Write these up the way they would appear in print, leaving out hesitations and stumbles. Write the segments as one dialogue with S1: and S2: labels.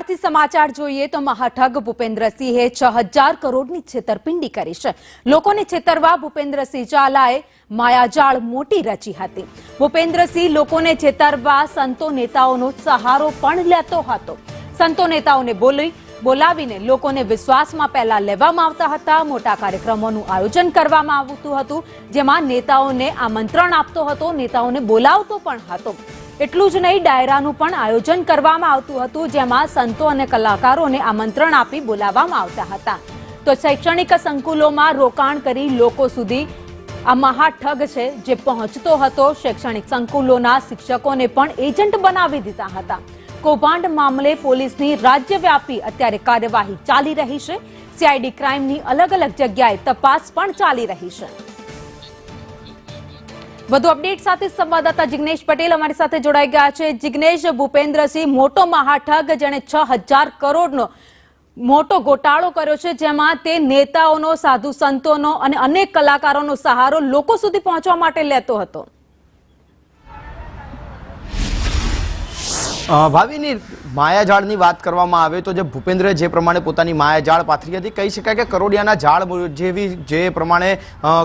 S1: ત્યારથી સમાચાર જોઈએ તો મહાઠગ ભૂપેન્દ્રસિંહે 6000 કરોડની છેતરપિંડી કરી છે। લોકોને છેતરવા ભૂપેન્દ્રસિંહ ઝાલાએ માયાજાળ મોટી રચી હતી। ભૂપેન્દ્રસિંહ લોકોને છેતરવા સંતો નેતાઓનો સહારો પણ લેતો હતો। સંતો નેતાઓને બોલાવીને લોકોને વિશ્વાસમાં પહેલા લેવામાં આવતા હતા। મોટા કાર્યક્રમોનું આયોજન કરવામાં આવતું હતું, જેમાં નેતાઓને આમંત્રણ આપતો હતો, નેતાઓને બોલાવતો પણ હતો। એટલું જ નહીં, ડાયરાનું પણ આયોજન કરવામાં આવતું હતું, જેમાં સંતો અને કલાકારોને આમંત્રણ આપી બોલાવવામાં આવતા હતા। તો શૈક્ષણિક સંકુલોમાં રોકાણ કરી લોકો સુધી આ મહાઠગ છે જે પહોંચતો હતો। શૈક્ષણિક સંકુલોના શિક્ષકોને પણ એજન્ટ બનાવી દીધા હતા। કૌભાંડ મામલે પોલીસની રાજ્યવ્યાપી અત્યારે કાર્યવાહી ચાલી રહી છે। સીઆઈડી ક્રાઇમની અલગ અલગ જગ્યાએ તપાસ પણ ચાલી રહી છે। વધુ અપડેટ સાથે સંવાદદાતા જિગ્નેશ પટેલ અમારી સાથે જોડાઈ ગયા છે। જિગ્નેશ, ભૂપેન્દ્રસિંહ મોટો મહાઠગ જેણે 6000 કરોડનો મોટો ગોટાળો કર્યો છે, જેમાં તે નેતાઓનો, સાધુ સંતોનો અને અનેક કલાકારોનો સહારો લોકો સુધી પહોંચવા માટે લેતો હતો।
S2: ભાવિની માયાજાળની વાત કરવામાં આવે તો જે ભૂપેન્દ્રે જે પ્રમાણે પોતાની માયાજાળ પાથરી હતી, કહી શકાય કે કરોડિયાના ઝાડ જેવી જે પ્રમાણે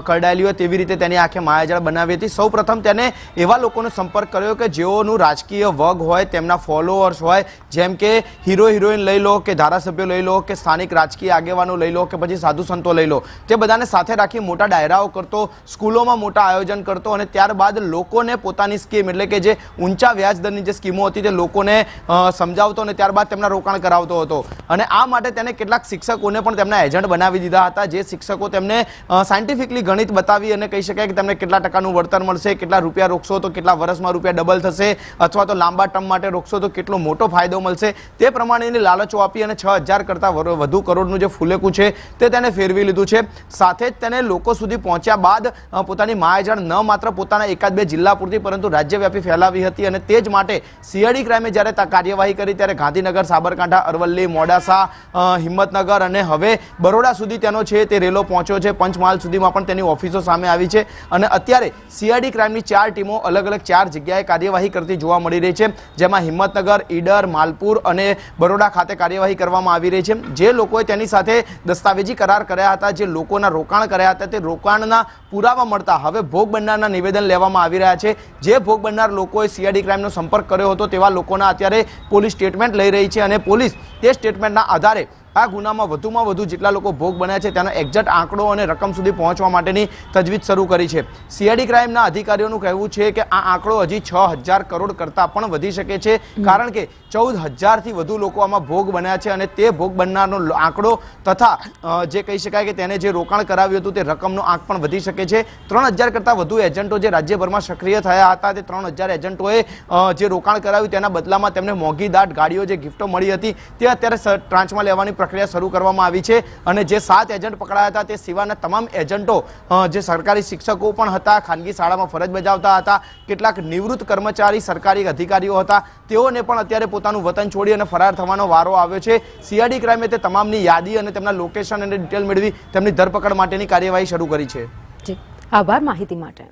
S2: કરડાયેલી હોય તેવી રીતે તેની આંખે માયાજાળ બનાવી હતી। સૌ પ્રથમ તેને એવા લોકોનો સંપર્ક કર્યો કે જેઓનું રાજકીય વગ હોય, તેમના ફોલોઅર્સ હોય, જેમ કે હીરો હિરોઈન લઈ લો કે ધારાસભ્યો લઈ લો કે સ્થાનિક રાજકીય આગેવાનો લઈ લો કે પછી સાધુ સંતો લઈ લો, તે બધાને સાથે રાખી મોટા ડાયરાઓ કરતો, સ્કૂલોમાં મોટા આયોજન કરતો અને ત્યારબાદ લોકોને પોતાની સ્કીમ એટલે કે જે ઊંચા વ્યાજદરની જે સ્કીમો હતી તે લોકોને સમજાવતો અને ત્યારબાદ તેમના રોકાણ કરાવતો હતો। અને આ માટે તેને કેટલાક શિક્ષકોને પણ તેમના એજન્ટ બનાવી દીધા હતા, જે શિક્ષકો તેમને સાયન્ટિફિકલી ગણિત બતાવી અને કહી શકાય કે તેમને કેટલા ટકાનું વળતર મળશે, કેટલા રૂપિયા રોકશો તો કેટલા વર્ષમાં રૂપિયા ડબલ થશે, અથવા તો લાંબા ટર્મ માટે રોકશો તો કેટલો મોટો ફાયદો મળશે, તે પ્રમાણેની લાલચો આપી અને 6000 કરતાં વધુ કરોડનું જે ફૂલેકું છે તે તેને ફેરવી લીધું છે। સાથે જ તેને લોકો સુધી પહોંચ્યા બાદ પોતાની માયાજાળ ન માત્ર પોતાના એકાદ બે જિલ્લા પૂરતી પરંતુ રાજ્યવ્યાપી ફેલાવી હતી। અને તે જ માટે સીઆઈડી ક્રાઇમે જ્યારે કાર્યવાહી કરી ત્યારે ગાંધીનગર, સાબરકાંઠા, અરવલ્લી, મોડાસા, હિંમતનગર અને હવે બરોડા સુધી તેનો છે તે રેલો પહોંચ્યો છે। પંચમહાલ સુધીમાં પણ તેની ઓફિસો સામે આવી છે અને અત્યારે સીઆઈડી ક્રાઇમની 4 ટીમો અલગ અલગ 4 જગ્યાએ કાર્યવાહી કરતી જોવા મળી રહી છે, જેમાં હિંમતનગર, ઈડર, માલપુર અને બરોડા ખાતે કાર્યવાહી કરવામાં આવી રહી છે। જે લોકોએ તેની સાથે દસ્તાવેજી કરાર કર્યા હતા, જે લોકોના રોકાણ કર્યા હતા, તે રોકાણના પુરાવા મળતા હવે ભોગ બનનારના નિવેદન લેવામાં આવી રહ્યા છે। જે ભોગ બનનાર લોકોએ સીઆઈડી ક્રાઇમનો સંપર્ક કર્યો હતો તેવા લોકોના અત્યારે પોલીસ સ્ટેટમેન્ટ લઈ રહી છે અને પોલીસ તે સ્ટેટમેન્ટના આધારે આ ગુનામાં વધુમાં વધુ જેટલા લોકો ભોગ બન્યા છે તેનો એક્ઝેક્ટ આંકડો અને રકમ સુધી પહોંચવા માટેની તજવીજ શરૂ કરી છે। સીઆઈડી ક્રાઇમના અધિકારીઓનું કહેવું છે કે આ આંકડો હજી 6000 કરોડ કરતાં પણ વધી શકે છે, કારણ કે 14000થી વધુ લોકો આમાં ભોગ બન્યા છે અને તે ભોગ બનનારનો આંકડો તથા જે કહી શકાય કે તેને જે રોકાણ કરાવ્યું હતું તે રકમનો આંક પણ વધી શકે છે। 3000 કરતાં વધુ એજન્ટો જે રાજ્યભરમાં સક્રિય થયા હતા, તે 3000 એજન્ટોએ જે રોકાણ કરાવ્યું તેના બદલામાં તેમને મોંઘીદાટ ગાડીઓ જે ગિફ્ટો મળી હતી તે અત્યારે ટ્રાન્ચમાં લેવાની પ્રક્રિયા શરૂ કરવામાં આવી છે। અને જે 7 એજન્ટ પકડાયા હતા તે સિવાયના તમામ એજન્ટો જે સરકારી શિક્ષકો પણ હતા, ખાનગી શાળામાં ફરજ બજાવતા હતા, કેટલાક નિવૃત્ત કર્મચારી સરકારી અધિકારીઓ હતા, તેઓને પણ અત્યારે પોતાનું વતન છોડી અને ફરાર થવાનો વારો આવ્યો છે। સીઆઈડી ક્રાઇમે તે તમામની યાદી અને તેમના લોકેશન અને ડિટેલ મેળવી તેમની ધરપકડ માટેની કાર્યવાહી શરૂ કરી છે।
S1: આભાર માહિતી માટે।